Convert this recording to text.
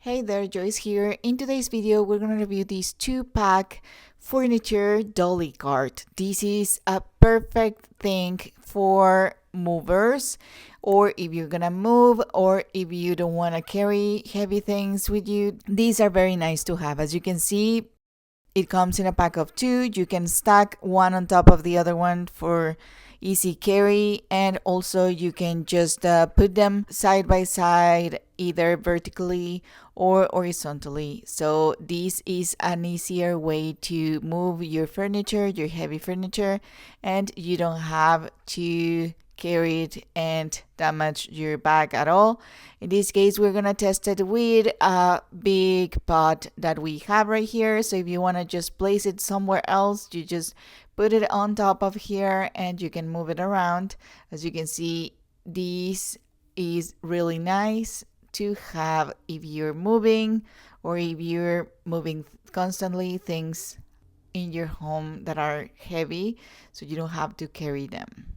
Hey there, Joyce here. In today's video, we're going to review this 2-pack Furniture Dolly Cart. This is a perfect thing for movers, or if you're gonna move, or if you don't want to carry heavy things with you. These are very nice to have. As you can see, it comes in a pack of 2. You can stack one on top of the other one for easy carry, and also you can just put them side by side, either vertically or horizontally. So this is an easier way to move your furniture, your heavy furniture, and you don't have to carry it and damage your bag at all. In this case, we're gonna test it with a big pot that we have right here. So if you want to just place it somewhere else, you just put it on top of here and you can move it around. As you can see, this is really nice to have if you're moving, or if you're moving constantly things in your home that are heavy, so you don't have to carry them.